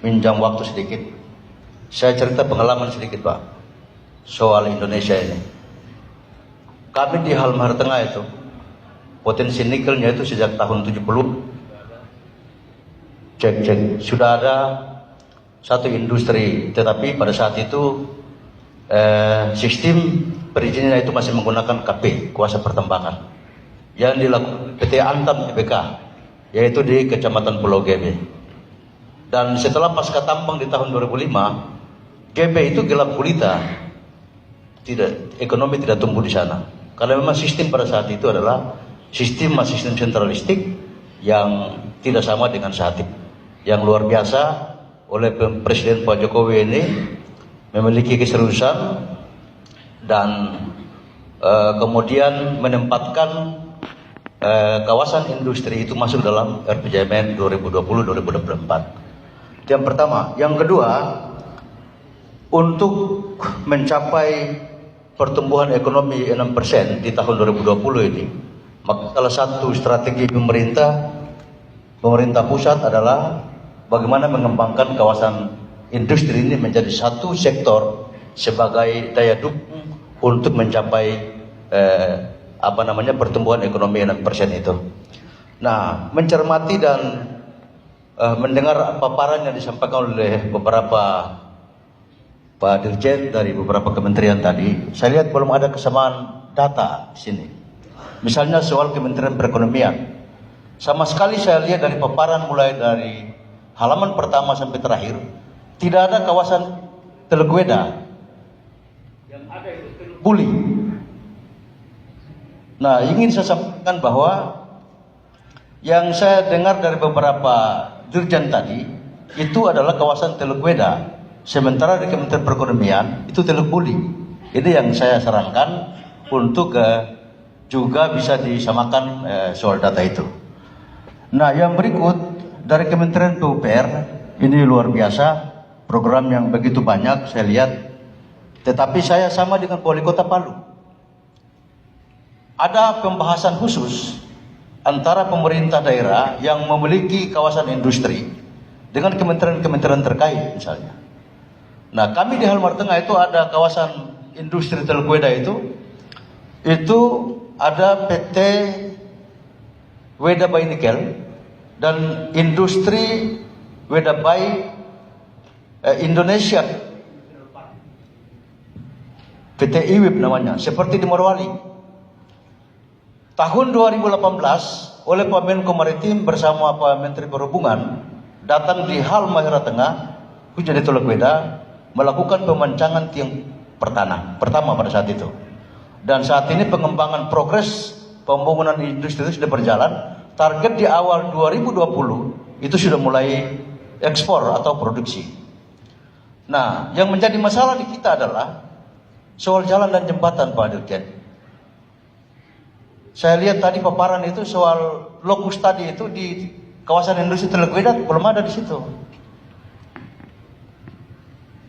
minjam waktu sedikit. Saya cerita pengalaman sedikit Pak soal Indonesia ini. Kami di Halmahera Tengah itu potensi nikelnya itu sejak tahun 70 cek sudah ada satu industri, tetapi pada saat itu sistem perizinan itu masih menggunakan KP, kuasa pertambangan, yang dilakukan PT Antam Tbk, yaitu di Kecamatan Pulau Gebe. Dan setelah pasca tambang di tahun 2005, Gebe itu gelap gulita, ekonomi tidak tumbuh di sana, karena memang sistem pada saat itu adalah sistem sentralistik yang tidak sama dengan saat ini. Yang luar biasa oleh Presiden Pak Jokowi ini memiliki keseriusan dan kemudian menempatkan kawasan industri itu masuk dalam RPJMN 2020-2024. Yang pertama. Yang kedua, untuk mencapai pertumbuhan ekonomi 6% di tahun 2020 ini, maka salah satu strategi pemerintah pusat adalah bagaimana mengembangkan kawasan industri ini menjadi satu sektor sebagai daya dukung untuk mencapai pertumbuhan ekonomi 6% itu. Nah, mencermati dan mendengar paparan yang disampaikan oleh beberapa Pak Dirjen dari beberapa kementerian tadi, saya lihat belum ada kesamaan data di sini. Misalnya soal Kementerian Perekonomian, sama sekali saya lihat dari paparan mulai dari halaman pertama sampai terakhir tidak ada kawasan Telegueda. Yang ada itu Buli. Nah, ingin saya sampaikan bahwa yang saya dengar dari beberapa dirjen tadi itu adalah kawasan Telegueda, sementara di Kementerian Perekonomian itu Teluk Buli. Ini yang saya sarankan untuk juga bisa disamakan soal data itu. Nah, yang berikut dari Kementerian PUPR, ini luar biasa, program yang begitu banyak saya lihat. Tetapi saya sama dengan Wali Kota Palu, ada pembahasan khusus antara pemerintah daerah yang memiliki kawasan industri dengan kementerian-kementerian terkait misalnya. Nah, kami di Halmahera Tengah itu ada kawasan industri Telegueda itu ada PT Weda Bay Nikel dan industri Weda Bay Indonesia, PT IWIP namanya, seperti di Morowali. Tahun 2018 oleh Pak Menko Maritim bersama Pak Menteri Perhubungan datang di Halmahera Tengah, khususnya di Telegueda, melakukan pemancangan tiang pertama pada saat itu. Dan saat ini pengembangan progres pembangunan industri itu sudah berjalan. Target di awal 2020 itu sudah mulai ekspor atau produksi. Nah, yang menjadi masalah di kita adalah soal jalan dan jembatan, Pak Dirjen. Saya lihat tadi paparan itu soal lokus tadi itu di kawasan industri Telegueda belum ada di situ.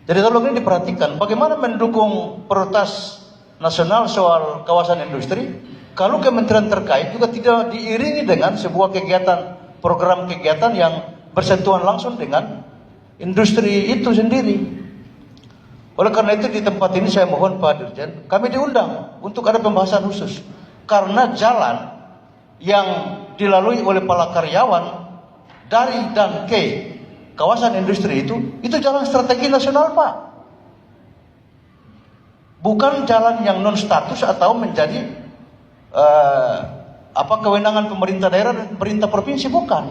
Jadi tolong ini diperhatikan bagaimana mendukung prioritas nasional soal kawasan industri kalau kementerian terkait juga tidak diiringi dengan sebuah kegiatan, program kegiatan yang bersentuhan langsung dengan industri itu sendiri. Oleh karena itu di tempat ini saya mohon Pak Dirjen, kami diundang untuk ada pembahasan khusus. Karena jalan yang dilalui oleh para karyawan dari dan ke kawasan industri itu jalan strategi nasional, Pak. Bukan jalan yang non status atau menjadi kewenangan pemerintah daerah dan pemerintah provinsi, bukan.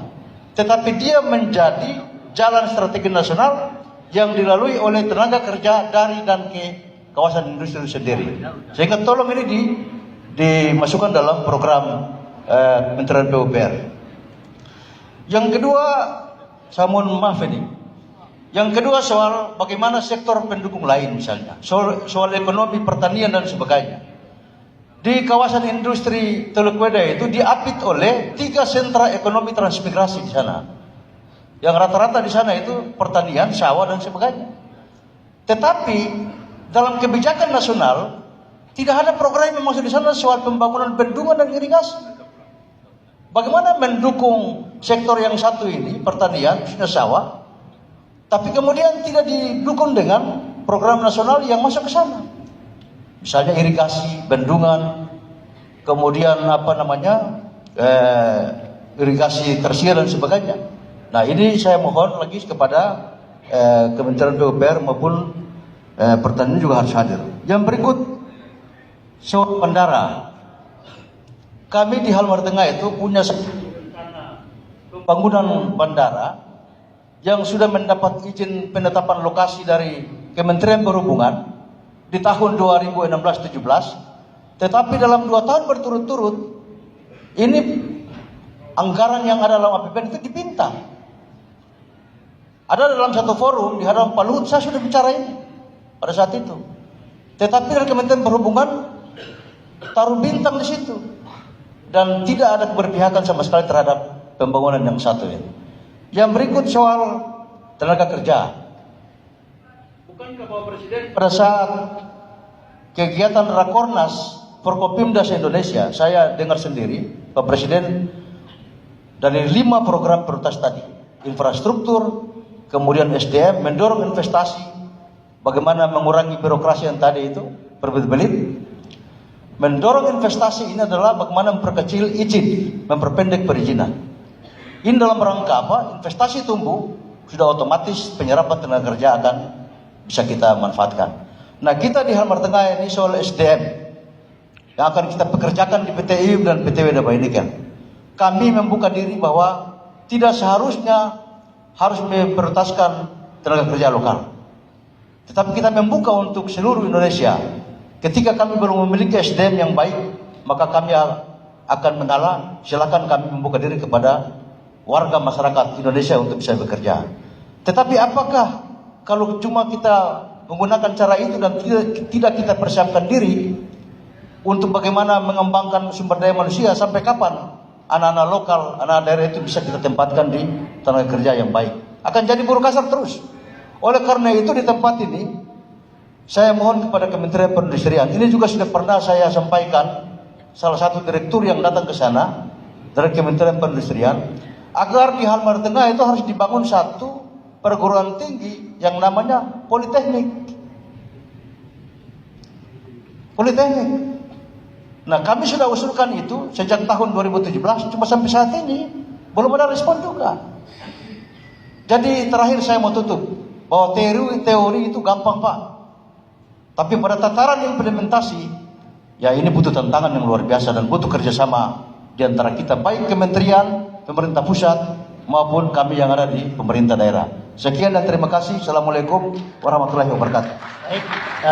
Tetapi dia menjadi jalan strategi nasional yang dilalui oleh tenaga kerja dari dan ke kawasan industri itu sendiri. Sehingga tolong ini dimasukkan dalam program Kementerian PUPR. Yang kedua, saya mohon maaf ini. Yang kedua soal bagaimana sektor pendukung lain misalnya, soal ekonomi, pertanian dan sebagainya. Di kawasan industri Telegueda itu diapit oleh 3 sentra ekonomi transmigrasi di sana. Yang rata-rata di sana itu pertanian, sawah dan sebagainya. Tetapi dalam kebijakan nasional tidak ada program yang masuk di sana soal pembangunan bendungan dan irigasi. Bagaimana mendukung sektor yang satu ini, pertanian, khususnya sawah, Tapi kemudian tidak didukung dengan program nasional yang masuk ke sana. Misalnya irigasi, bendungan, kemudian irigasi tersier dan sebagainya. Nah, ini saya mohon lagi kepada Kementerian PUPR maupun Pertanian juga harus hadir. Yang berikut, soal bandara. Kami di Halmahera Tengah itu punya pembangunan bandara yang sudah mendapat izin penetapan lokasi dari Kementerian Perhubungan di tahun 2016-17, tetapi dalam 2 tahun berturut-turut ini anggaran yang ada dalam APBN itu dipinta. Ada dalam satu forum di hadapan Pak Luhut, saya sudah bicara ini pada saat itu. Tetapi dari Kementerian Perhubungan taruh bintang di situ dan tidak ada keberpihakan sama sekali terhadap pembangunan yang satu ini. Yang berikut soal tenaga kerja. Bukankah Bapak Presiden pada saat kegiatan Rakornas Forkopimda se-Indonesia, saya dengar sendiri Pak Presiden dari 5 program prioritas tadi, infrastruktur, kemudian SDM, mendorong investasi, bagaimana mengurangi birokrasi yang tadi itu berbelit-belit, mendorong investasi ini adalah bagaimana memperkecil izin, memperpendek perizinan. Ini dalam rangka apa? Investasi tumbuh, sudah otomatis penyerapan tenaga kerja akan bisa kita manfaatkan. Nah, kita di Halmahera Tengah ini soal SDM yang akan kita pekerjakan di PT IUM dan PT Wedabaya Nikel. Kami membuka diri bahwa tidak seharusnya harus memprioritaskan tenaga kerja lokal. Tetapi kita membuka untuk seluruh Indonesia. Ketika kami belum memiliki SDM yang baik, maka kami akan mengalah. Silakan kami membuka diri kepada warga masyarakat Indonesia untuk bisa bekerja. Tetapi apakah kalau cuma kita menggunakan cara itu dan tidak kita persiapkan diri untuk bagaimana mengembangkan sumber daya manusia, sampai kapan anak-anak lokal, anak daerah itu bisa kita tempatkan di tenaga kerja yang baik? Akan jadi buruh kasar terus. Oleh karena itu di tempat ini saya mohon kepada Kementerian Perindustrian, ini juga sudah pernah saya sampaikan salah satu direktur yang datang ke sana dari Kementerian Perindustrian, agar di Halmahera Tengah itu harus dibangun satu perguruan tinggi yang namanya Politeknik. Nah, kami sudah usulkan itu sejak tahun 2017, cuma sampai saat ini belum ada respon juga. Jadi terakhir saya mau tutup bahwa teori itu gampang, Pak. Tapi pada tataran implementasi, ya ini butuh tantangan yang luar biasa dan butuh kerjasama di antara kita, baik kementerian, pemerintah pusat maupun kami yang ada di pemerintah daerah. Sekian dan terima kasih. Assalamualaikum warahmatullahi wabarakatuh.